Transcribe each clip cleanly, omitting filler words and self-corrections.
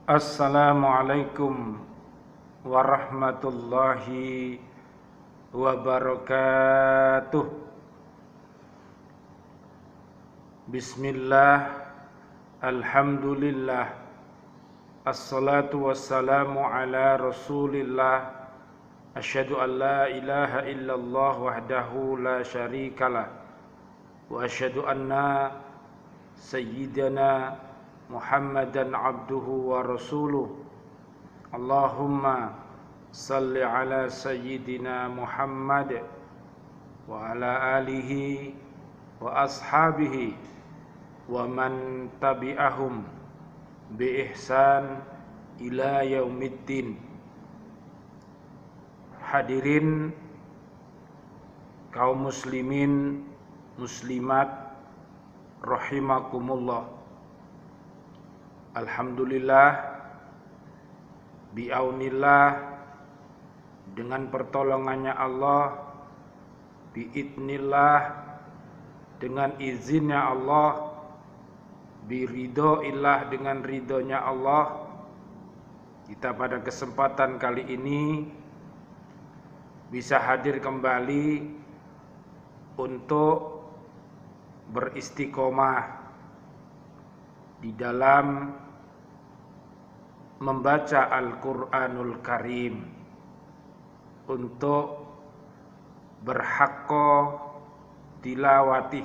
Assalamualaikum warahmatullahi wabarakatuh. Bismillah, alhamdulillah, assalatu wassalamu ala rasulillah. Asyhadu an la ilaha illallah wahdahu la syarikalah, wa asyhadu anna sayyidana Muhammadan abduhu wa rasuluh. Allahumma salli ala sayyidina Muhammad wa ala alihi wa ashabihi wa man tabi'ahum bi ihsan ila yaumiddin. Hadirin kaum muslimin muslimat rahimakumullah. Alhamdulillah, biaunillah, dengan pertolongannya Allah, biidnillah, dengan izinnya Allah, biridhoillah, dengan ridhonya Allah, kita pada kesempatan kali ini bisa hadir kembali untuk beristiqomah di dalam membaca Al-Quranul Karim, untuk berhaqqa tilawatih,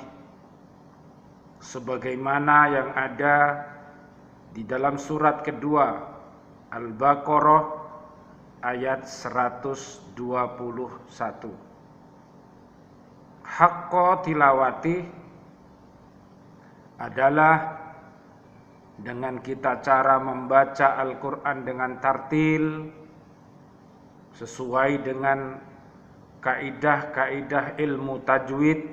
sebagaimana yang ada di dalam surat kedua Al-Baqarah ayat 121. Haqqa tilawatih adalah dengan kita cara membaca Al-Quran dengan tartil sesuai dengan kaidah-kaidah ilmu tajwid,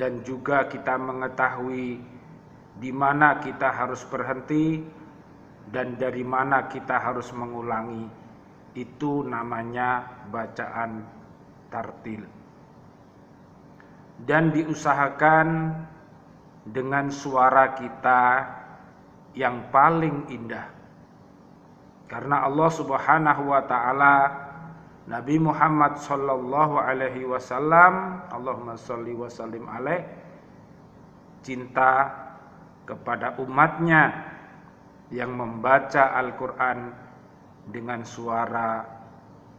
dan juga kita mengetahui di mana kita harus berhenti dan dari mana kita harus mengulangi. Itu namanya bacaan tartil. Dan diusahakan dengan suara kita yang paling indah, karena Allah Subhanahu wa taala, Nabi Muhammad sallallahu alaihi wasallam, Allahumma shalli wa sallim alaih, cinta kepada umatnya yang membaca Al-Quran dengan suara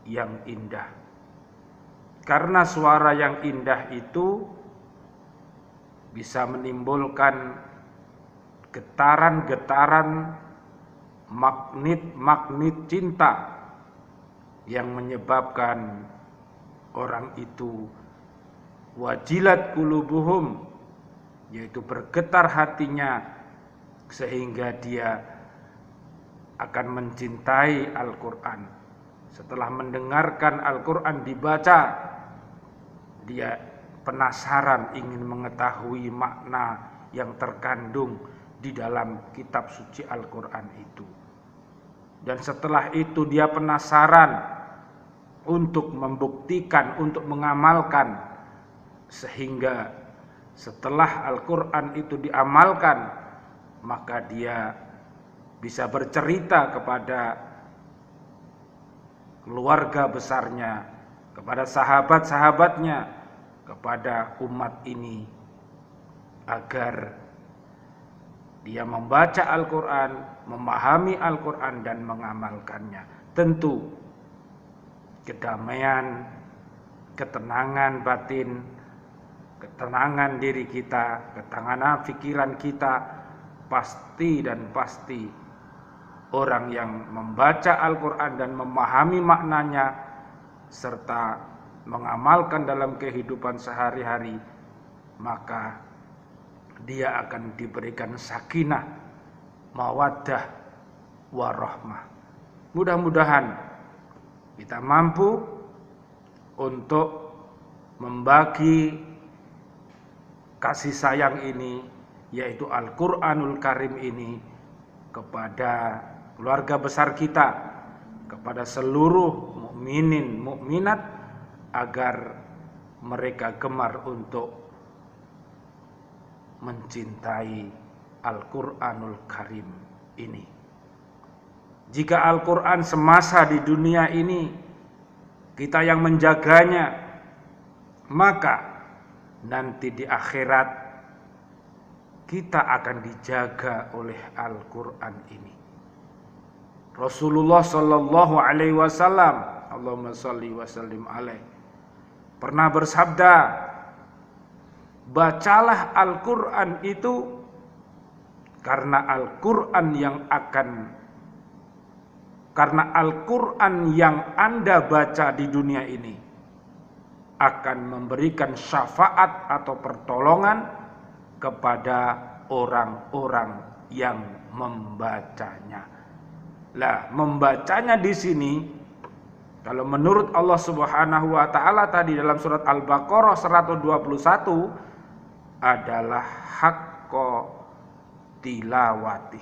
yang indah. Karena suara yang indah itu bisa menimbulkan getaran-getaran magnet cinta yang menyebabkan orang itu wajilat qulubuhum, yaitu bergetar hatinya, sehingga dia akan mencintai Al-Quran. Setelah mendengarkan Al-Quran dibaca, dia penasaran ingin mengetahui makna yang terkandung di dalam kitab suci Al-Quran itu. Dan setelah itu dia penasaran untuk membuktikan, untuk mengamalkan, sehingga setelah Al-Quran itu diamalkan, maka dia bisa bercerita kepada keluarga besarnya, kepada sahabat-sahabatnya, kepada umat ini, agar dia membaca Al-Quran, memahami Al-Quran dan mengamalkannya. Tentu kedamaian, ketenangan batin, ketenangan diri kita, ketenangan pikiran kita, pasti dan pasti orang yang membaca Al-Quran dan memahami maknanya serta mengamalkan dalam kehidupan sehari-hari, maka dia akan diberikan sakinah, mawaddah, warahmah. Mudah-mudahan kita mampu untuk membagi kasih sayang ini, yaitu Al-Quranul Karim ini, kepada keluarga besar kita, kepada seluruh mukminin mukminat, agar mereka gemar untuk mencintai Al-Quranul Karim ini. Jika Al-Quran semasa di dunia ini kita yang menjaganya, maka nanti di akhirat kita akan dijaga oleh Al-Quran ini. Rasulullah Sallallahu Alaihi Wasallam, Allahumma salli wa sallim alaih, pernah bersabda, bacalah Al-Quran itu karena Al-Quran yang Anda baca di dunia ini akan memberikan syafaat atau pertolongan kepada orang-orang yang membacanya. Lah, membacanya di sini kalau menurut Allah Subhanahu wa taala tadi dalam surat Al-Baqarah 121 adalah haqqa tilawati.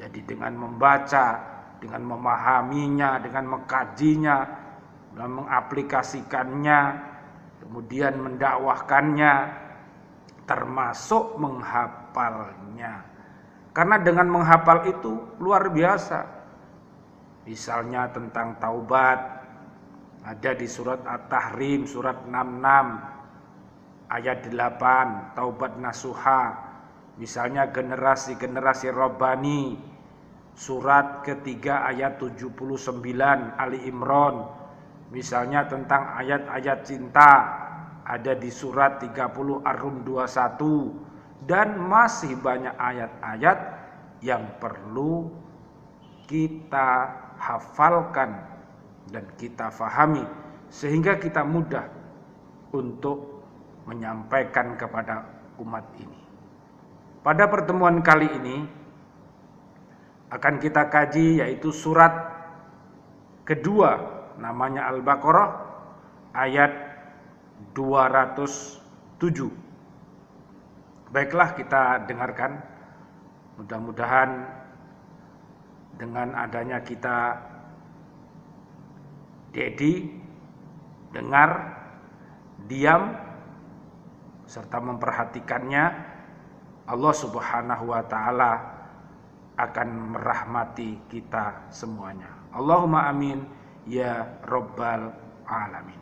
Jadi dengan membaca, dengan memahaminya, dengan mengkajinya, dan mengaplikasikannya, kemudian mendakwahkannya, termasuk menghafalnya. Karena dengan menghafal itu luar biasa. Misalnya tentang taubat, ada di surat At-Tahrim, surat 66, ayat 8, taubat nasuha. Misalnya generasi-generasi Rabbani, surat ketiga ayat 79 Ali Imran. Misalnya tentang ayat-ayat cinta, ada di surat 30 Ar-Rum 21. Dan masih banyak ayat-ayat yang perlu kita hafalkan dan kita fahami, sehingga kita mudah untuk menyampaikan kepada umat ini. Pada pertemuan kali ini akan kita kaji yaitu surat kedua, namanya Al-Baqarah, ayat 207. Baiklah, kita dengarkan. Mudah-mudahan dengan adanya kita dengar, diam, serta memperhatikannya, Allah Subhanahu wa ta'ala akan merahmati kita semuanya. Allahumma amin ya rabbal alamin.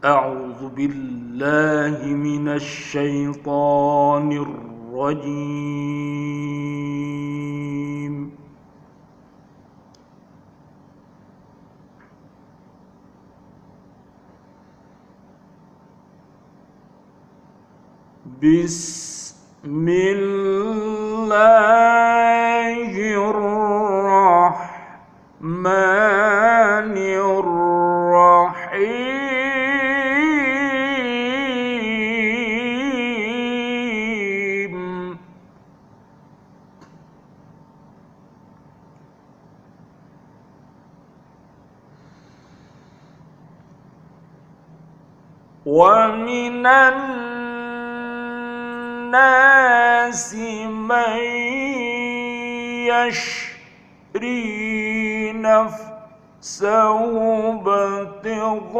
A'udzu billahi minasy syaithanir rajim. Bismillahirrahmanirrahim. Wa minan nasi man yashri nafsahu ibtigha'a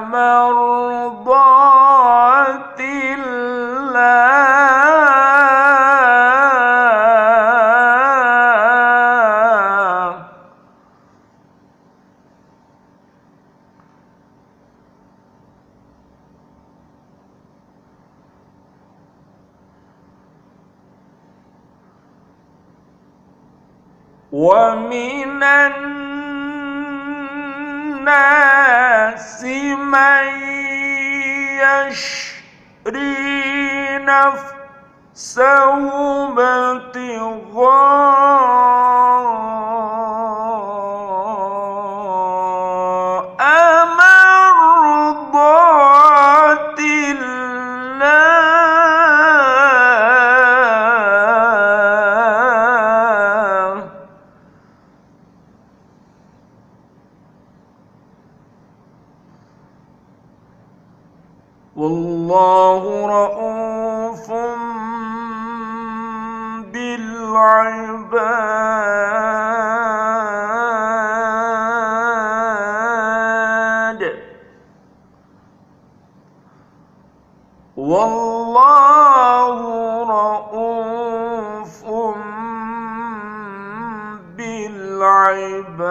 mardatillah. Wa minan nasi man yashri nafsahu ibtigha'a mardatillah. Wallahu ra'ufum bil ibad. Wallahu ra'ufum bil ibad.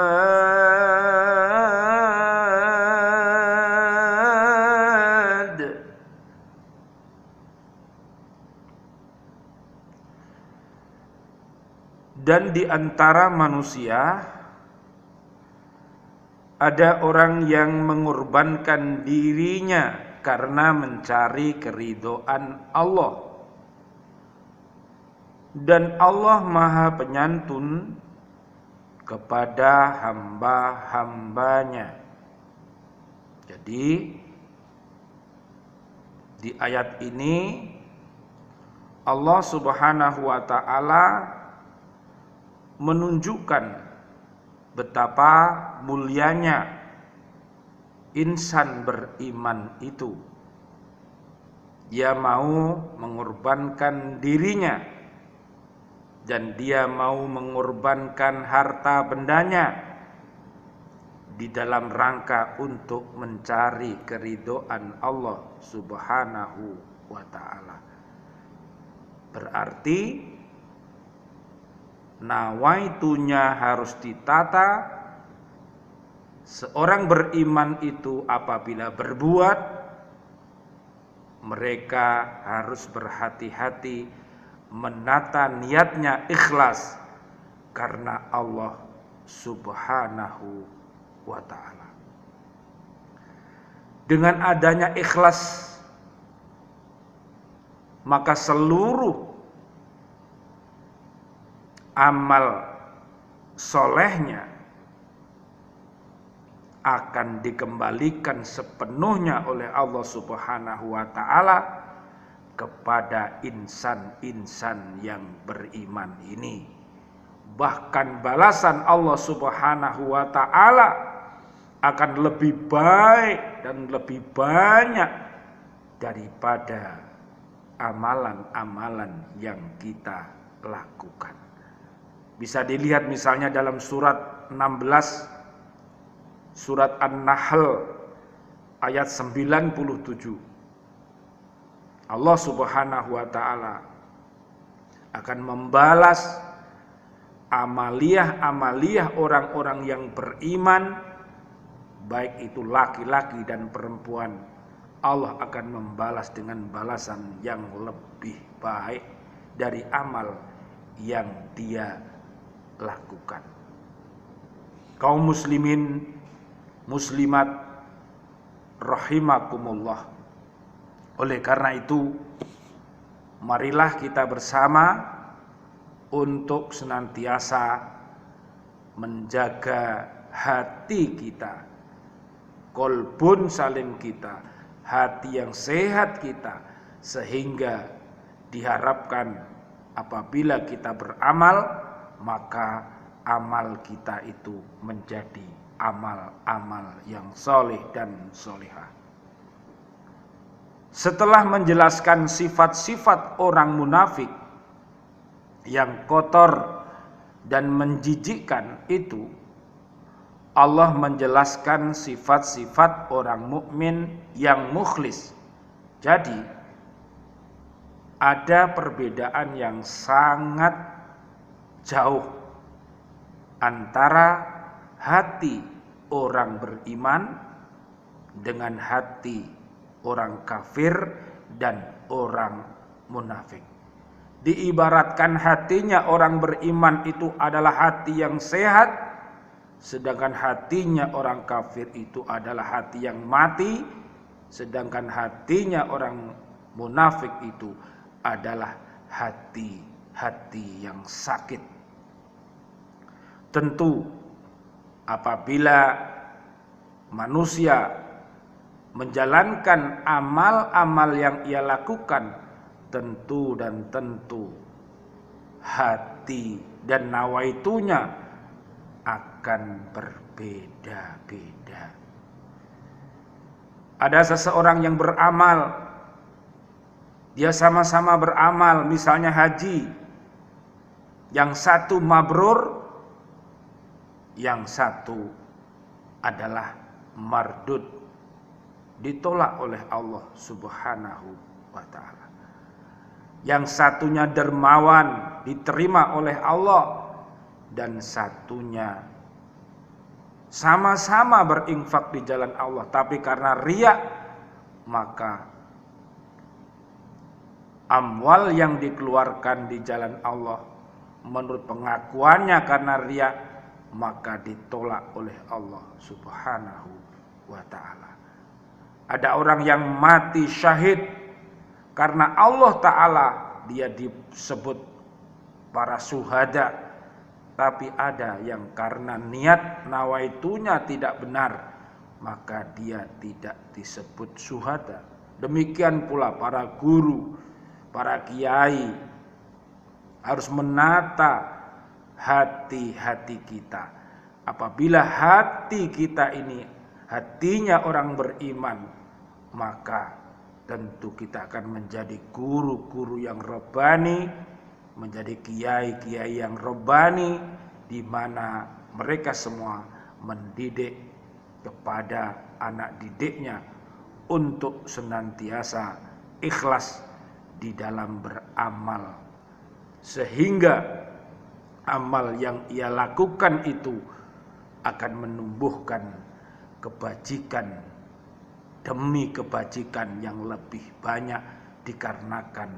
Dan di antara manusia ada orang yang mengorbankan dirinya karena mencari keridhaan Allah. Dan Allah Maha Penyantun kepada hamba-hambanya. Jadi di ayat ini Allah Subhanahu wa taala menunjukkan betapa mulianya insan beriman itu. Dia mau mengorbankan dirinya dan dia mau mengorbankan harta bendanya di dalam rangka untuk mencari keridhaan Allah Subhanahu wa taala. Berarti nawaitunya harus ditata. Seorang beriman itu apabila berbuat, mereka harus berhati-hati menata niatnya ikhlas karena Allah Subhanahu wa ta'ala. Dengan adanya ikhlas, maka seluruh amal solehnya akan dikembalikan sepenuhnya oleh Allah Subhanahu wa ta'ala kepada insan-insan yang beriman ini. Bahkan balasan Allah Subhanahu wa ta'ala akan lebih baik dan lebih banyak daripada amalan-amalan yang kita lakukan. Bisa dilihat misalnya dalam surat 16, surat An-Nahl ayat 97. Allah Subhanahu wa ta'ala akan membalas amaliyah-amaliyah orang-orang yang beriman, baik itu laki-laki dan perempuan. Allah akan membalas dengan balasan yang lebih baik dari amal yang dia lakukan. Kaum muslimin muslimat rahimakumullah. Oleh karena itu, marilah kita bersama untuk senantiasa menjaga hati kita, kolbun salim kita, hati yang sehat kita, sehingga diharapkan apabila kita beramal, maka amal kita itu menjadi amal-amal yang soleh dan solehah. Setelah menjelaskan sifat-sifat orang munafik yang kotor dan menjijikkan itu, Allah menjelaskan sifat-sifat orang mukmin yang mukhlis. Jadi ada perbedaan yang sangat jauh antara hati orang beriman dengan hati orang kafir dan orang munafik. Diibaratkan hatinya orang beriman itu adalah hati yang sehat, sedangkan hatinya orang kafir itu adalah hati yang mati, sedangkan hatinya orang munafik itu adalah hati-hati yang sakit. Tentu apabila manusia menjalankan amal-amal yang ia lakukan, tentu hati dan nawaitunya akan berbeda-beda. Ada seseorang yang beramal, dia sama-sama beramal, misalnya haji, yang satu mabrur, yang satu adalah mardud, ditolak oleh Allah Subhanahu wa ta'ala. Yang satunya dermawan diterima oleh Allah, dan satunya sama-sama berinfak di jalan Allah, tapi karena riya maka amwal yang dikeluarkan di jalan Allah menurut pengakuannya karena riya maka ditolak oleh Allah Subhanahu wa ta'ala. Ada orang yang mati syahid karena Allah ta'ala, dia disebut para syuhada, tapi ada yang karena niat nawaitunya tidak benar maka dia tidak disebut syuhada. Demikian pula para guru, para kiai harus menata hati-hati kita. Apabila hati kita ini hatinya orang beriman, maka tentu kita akan menjadi guru-guru yang robbani, menjadi kiai-kiai yang robbani, di mana mereka semua mendidik kepada anak didiknya untuk senantiasa ikhlas di dalam beramal, sehingga amal yang ia lakukan itu akan menumbuhkan kebajikan demi kebajikan yang lebih banyak dikarenakan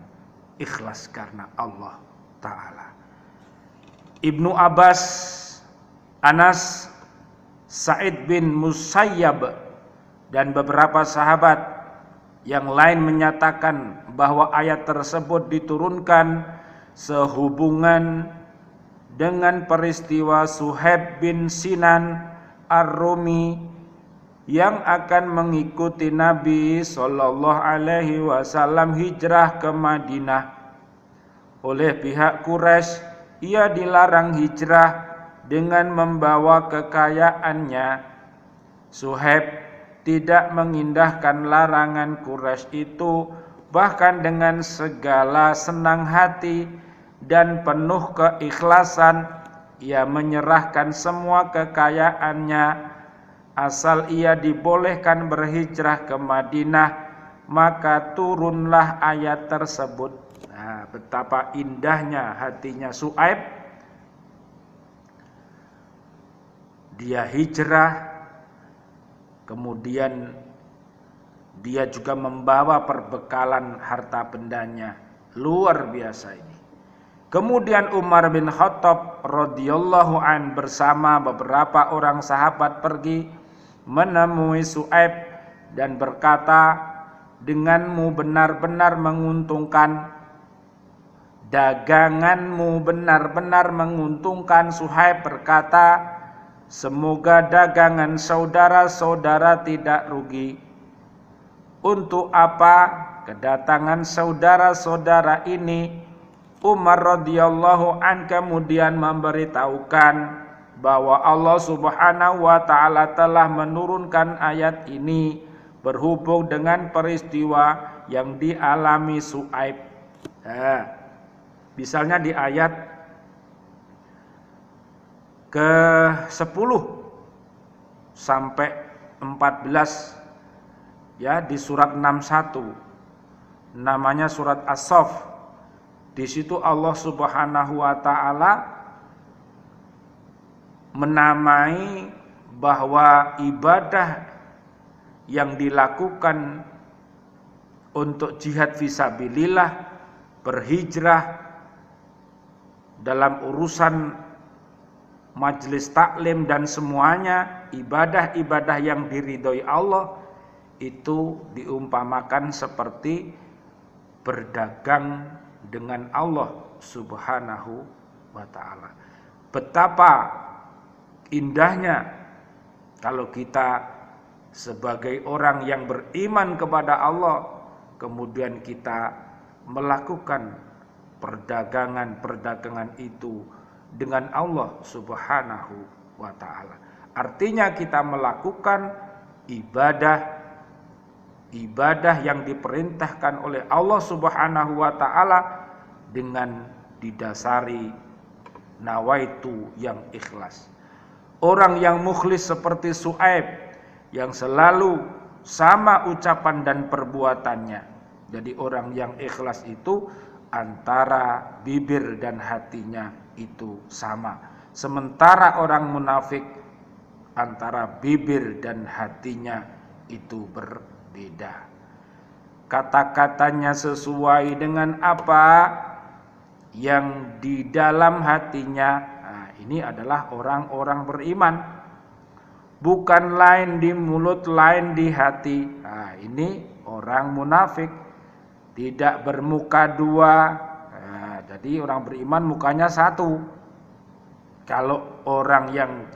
ikhlas karena Allah ta'ala. Ibnu Abbas, Anas, Sa'id bin Musayyab dan beberapa sahabat yang lain menyatakan bahwa ayat tersebut diturunkan sehubungan dengan peristiwa Suhaib bin Sinan Ar-Rumi yang akan mengikuti Nabi Shallallahu Alaihi Wasallam hijrah ke Madinah. Oleh pihak Quraisy, ia dilarang hijrah dengan membawa kekayaannya. Suhaib tidak mengindahkan larangan Quraisy itu, bahkan dengan segala senang hati dan penuh keikhlasan ia menyerahkan semua kekayaannya asal ia dibolehkan berhijrah ke Madinah. Maka turunlah ayat tersebut. Nah, betapa indahnya hatinya Suhaib. Dia hijrah, kemudian dia juga membawa perbekalan harta bendanya. Luar biasa ini. Kemudian Umar bin Khattab radhiyallahu an bersama beberapa orang sahabat pergi menemui Suhaib dan berkata, denganmu benar-benar menguntungkan, daganganmu benar-benar menguntungkan. Suhaib berkata, semoga dagangan saudara-saudara tidak rugi. Untuk apa kedatangan saudara-saudara ini? Umar radhiyallahu an kemudian memberitahukan bahwa Allah Subhanahu wa ta'ala telah menurunkan ayat ini berhubung dengan peristiwa yang dialami Suhaib. Misalnya di ayat ke-10 sampai 14 ya, di surat 61, namanya surat As-Saff. Di situ Allah Subhanahu wa ta'ala menamai bahwa ibadah yang dilakukan untuk jihad fisabilillah, berhijrah dalam urusan majelis taklim dan semuanya, ibadah-ibadah yang diridhoi Allah itu diumpamakan seperti berdagang dengan Allah Subhanahu wa ta'ala. Betapa indahnya kalau kita sebagai orang yang beriman kepada Allah, kemudian kita melakukan perdagangan itu dengan Allah Subhanahu wa ta'ala. Artinya kita melakukan ibadah yang diperintahkan oleh Allah Subhanahu wa ta'ala dengan didasari nawaitu yang ikhlas. Orang yang mukhlis seperti Suhaib yang selalu sama ucapan dan perbuatannya, Jadi orang yang ikhlas itu antara bibir dan hatinya itu sama. Sementara orang munafik antara bibir dan hatinya itu berbeda. Kata-katanya sesuai dengan apa yang di dalam hatinya. Nah, ini adalah orang-orang beriman. Bukan lain di mulut, lain di hati. Nah, ini orang munafik. Tidak bermuka dua. Nah, jadi orang beriman mukanya satu. Kalau orang yang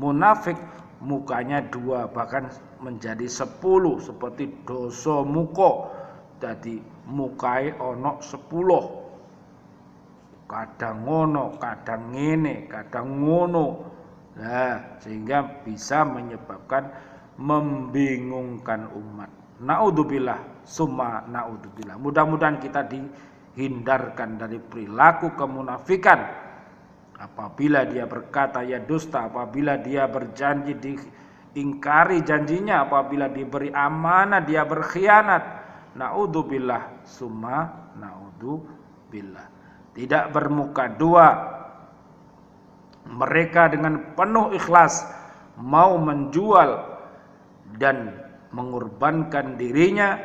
munafik mukanya dua, bahkan menjadi 10, seperti dosa muko. Jadi mukai ono 10. Kadang ngono, kadang ngene, kadang ngono. Nah, sehingga bisa menyebabkan membingungkan umat. Naudzubillah, summa naudzubillah. Mudah-mudahan kita dihindarkan dari perilaku kemunafikan. Apabila dia berkata ya dusta, apabila dia berjanji diingkari janjinya, apabila diberi amanah dia berkhianat. Naudzubillah, summa naudzubillah. Tidak bermuka dua. Mereka dengan penuh ikhlas mau menjual dan mengorbankan dirinya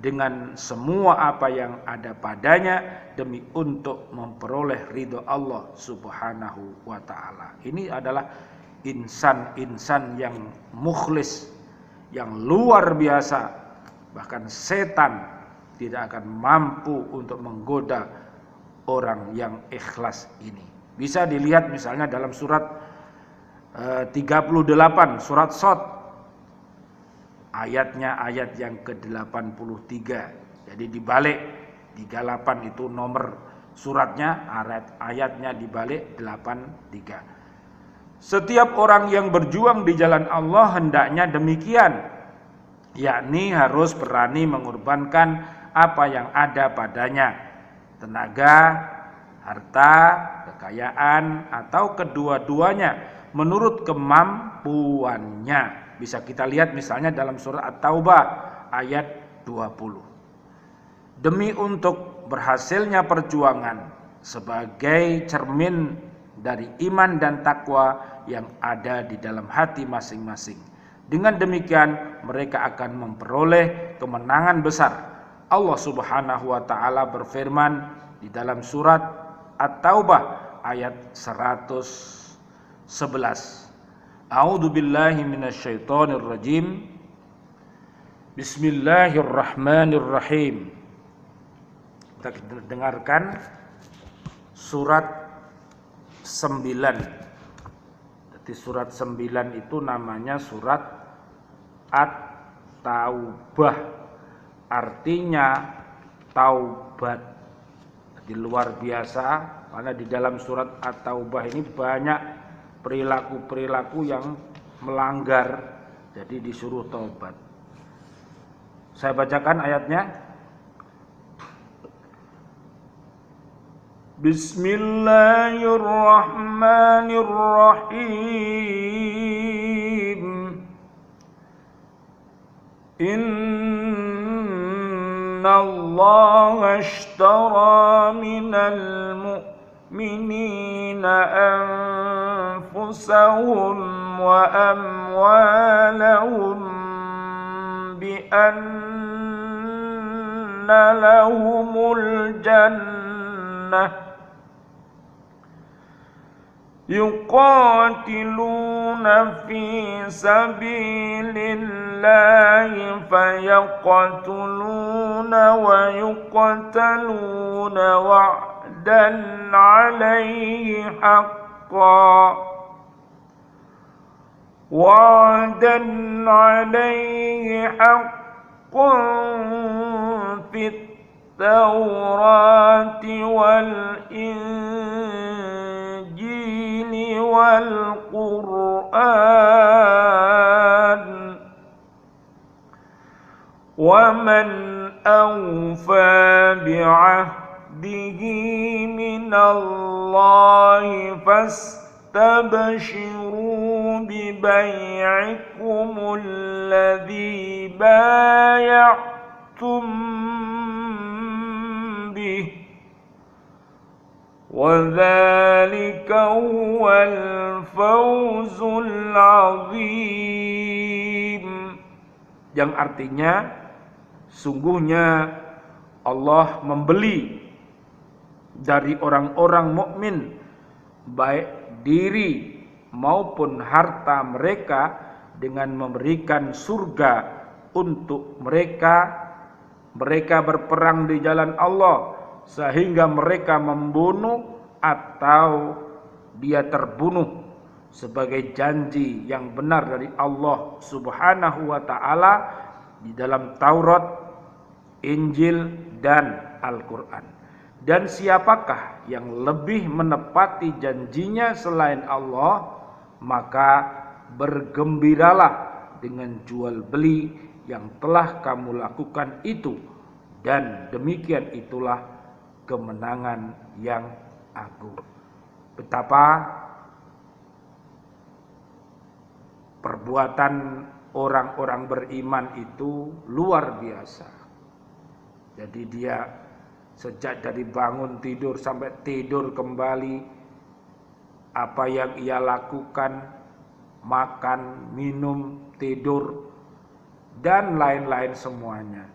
dengan semua apa yang ada padanya demi untuk memperoleh ridho Allah Subhanahu wa ta'ala. Ini adalah insan-insan yang mukhlis, yang luar biasa. Bahkan setan tidak akan mampu untuk menggoda orang yang ikhlas ini. Bisa dilihat misalnya dalam surat 38, surat Shad, ayatnya ayat yang ke-83. Jadi dibalik 38 itu nomor suratnya, ayatnya dibalik 83. Setiap orang yang berjuang di jalan Allah hendaknya demikian, yakni harus berani mengorbankan apa yang ada padanya, tenaga, harta, kekayaan, atau kedua-duanya menurut kemampuannya. Bisa kita lihat misalnya dalam surat At-Taubah ayat 20. Demi untuk berhasilnya perjuangan sebagai cermin dari iman dan takwa yang ada di dalam hati masing-masing. Dengan demikian mereka akan memperoleh kemenangan besar. Allah Subhanahu wa ta'ala berfirman di dalam surat At-Taubah ayat 111. A'udzu billahi minasyaitonir rajim. Bismillahirrahmanirrahim. Kita dengarkan surat 9. Jadi surat 9 itu namanya surat At-Taubah. Artinya taubat. Jadi luar biasa karena di dalam surat At-Taubah ini banyak perilaku-perilaku yang melanggar, jadi disuruh taubat. Saya bacakan ayatnya. Bismillahirrahmanirrahim. Innallaha ashtara minal mu'minina anfusahum wa amwalahum bi anna lahumul jannah yuqatiluna fi sabilillahi fayaqtuluna wa yuqtaluna wa'dan 'alaihi haqqan wa'dan 'alaihi haqqan fit tawrati wal injili wal qur'an wa man awfa bi'ahdihi minallahi fastabshiru bibay'ikumul ladzi bay'tum وَذَلِكَ هُوَ الْفَوْزُ الْعَظِيمُ. Yang artinya sungguhnya Allah membeli dari orang-orang mukmin baik diri maupun harta mereka dengan memberikan surga untuk mereka. Mereka berperang di jalan Allah sehingga mereka membunuh atau dia terbunuh sebagai janji yang benar dari Allah Subhanahu wa taala di dalam Taurat, Injil dan Al-Qur'an. Dan siapakah yang lebih menepati janjinya selain Allah, maka bergembiralah dengan jual beli yang telah kamu lakukan itu, dan demikian itulah kemenangan yang agung. Betapa perbuatan orang-orang beriman itu luar biasa. Jadi dia sejak dari bangun tidur sampai tidur kembali, apa yang ia lakukan, makan, minum, tidur, dan lain-lain semuanya.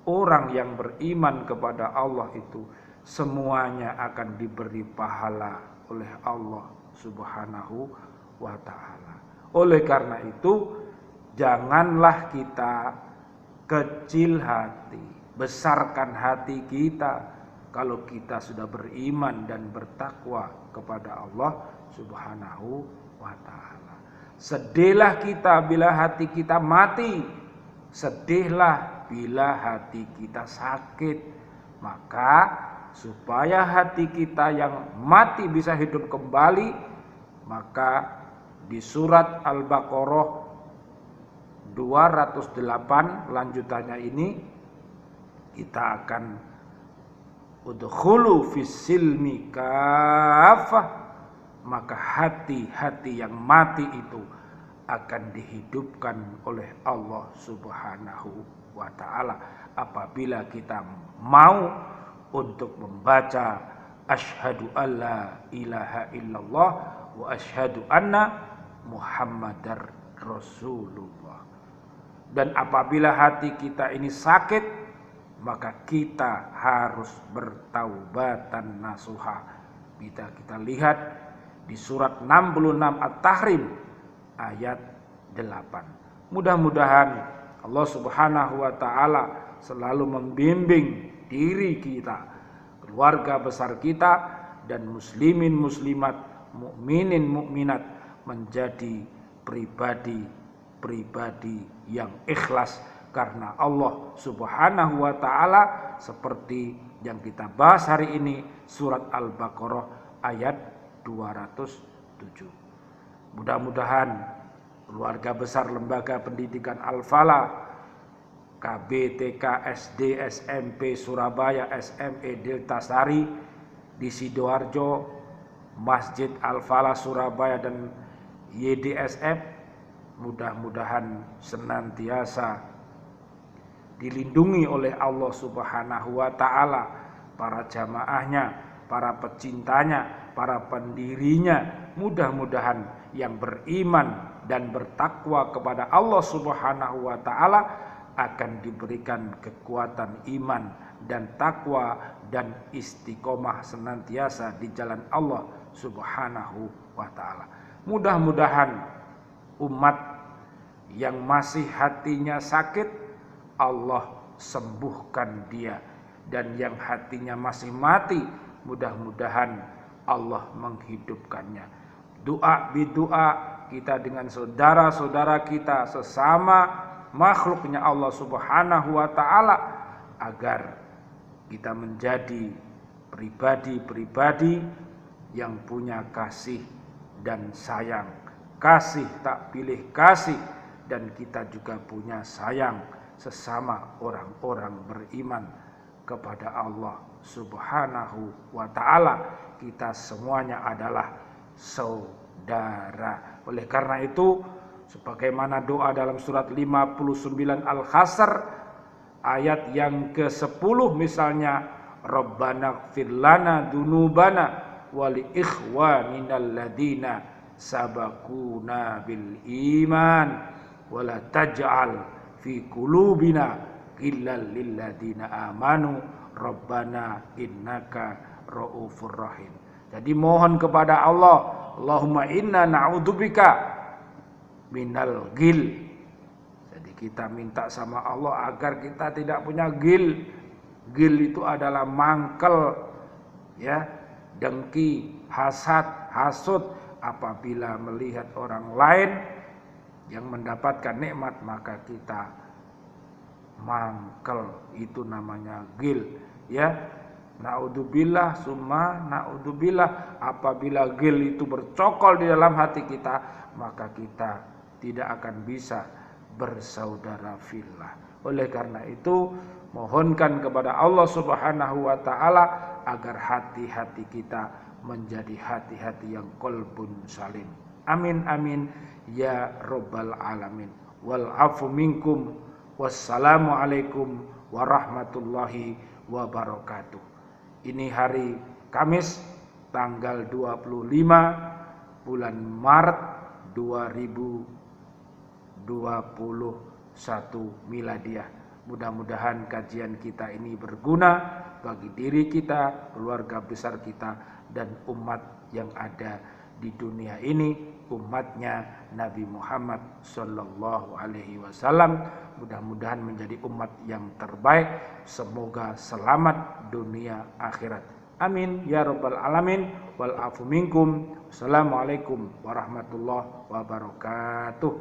Orang yang beriman kepada Allah itu semuanya akan diberi pahala oleh Allah Subhanahu wa ta'ala. Oleh karena itu, janganlah kita kecil hati, besarkan hati kita kalau kita sudah beriman dan bertakwa kepada Allah Subhanahu wa ta'ala. Sedihlah kita bila hati kita mati, sedihlah bila hati kita sakit. Maka supaya hati kita yang mati bisa hidup kembali, maka di surat Al-Baqarah 208 lanjutannya ini kita akan udkhulu fis-silmi kafah, maka hati-hati yang mati itu akan dihidupkan oleh Allah Subhanahu wa ta'ala apabila kita mau untuk membaca asyhadu alla ilaha illallah wa asyhadu anna Muhammadar Rasulullah. Dan apabila hati kita ini sakit, maka kita harus bertaubatan nasuha. Kita lihat di surat 66 At-Tahrim ayat 8. Mudah-mudahan Allah Subhanahu wa ta'ala selalu membimbing diri kita, keluarga besar kita, dan muslimin muslimat, mukminin mukminat menjadi pribadi-pribadi yang ikhlas karena Allah Subhanahu wa ta'ala, seperti yang kita bahas hari ini, surat Al-Baqarah ayat 207. Mudah-mudahan keluarga besar Lembaga Pendidikan Al-Falah, KB, TK, SD, SMP Surabaya, SME Delta Sari di Sidoarjo, Masjid Al-Falah Surabaya, dan YDSF mudah-mudahan senantiasa dilindungi oleh Allah Subhanahu wa ta'ala, para jamaahnya, para pecintanya, para pendirinya. Mudah-mudahan yang beriman dan bertakwa kepada Allah Subhanahu wa ta'ala akan diberikan kekuatan iman dan takwa dan istiqomah senantiasa di jalan Allah Subhanahu wa ta'ala. Mudah-mudahan umat yang masih hatinya sakit, Allah sembuhkan dia, dan yang hatinya masih mati, mudah-mudahan Allah menghidupkannya. Doa bidoa kita dengan saudara-saudara kita sesama makhluknya Allah Subhanahu wa ta'ala, agar kita menjadi pribadi-pribadi yang punya kasih dan sayang, kasih tak pilih kasih, dan kita juga punya sayang sesama orang-orang beriman kepada Allah Subhanahu wa ta'ala. Kita semuanya adalah saudara. Oleh karena itu, sebagaimana doa dalam surat 59 Al-Hasr ayat yang ke-10 misalnya, Rabbana gfir lana dzunubana wa li ikhwanina alladziina sabaquna bil iman wa la taj'al fi qulubina ghillan lil ladzina amanu rabbana innaka raufur rahim. Jadi mohon kepada Allah, Allahumma inna na'udzubika minal ghil. Jadi kita minta sama Allah agar kita tidak punya ghil. Ghil itu adalah mangkel, ya, dengki, hasad, hasud. Apabila melihat orang lain yang mendapatkan nikmat maka kita mangkel, itu namanya ghil, ya. Naudzubillah summa naudzubillah. Apabila ghil itu bercokol di dalam hati kita maka kita tidak akan bisa bersaudara fillah. Oleh karena itu mohonkan kepada Allah Subhanahu wa taala agar hati-hati kita menjadi hati-hati yang qalbun salim. Amin amin ya rabbal alamin. Wal afu minkum. Wassalamu alaikum warahmatullahi wabarakatuh. Ini hari Kamis tanggal 25 bulan Maret 2021 miladiah. Mudah-mudahan kajian kita ini berguna bagi diri kita, keluarga besar kita, dan umat yang ada di dunia ini, umatnya Nabi Muhammad Sallallahu Alaihi Wasallam. Mudah-mudahan menjadi umat yang terbaik. Semoga selamat dunia akhirat. Amin ya rabbal alamin. Wal afu minkum. Assalamualaikum warahmatullahi wabarakatuh.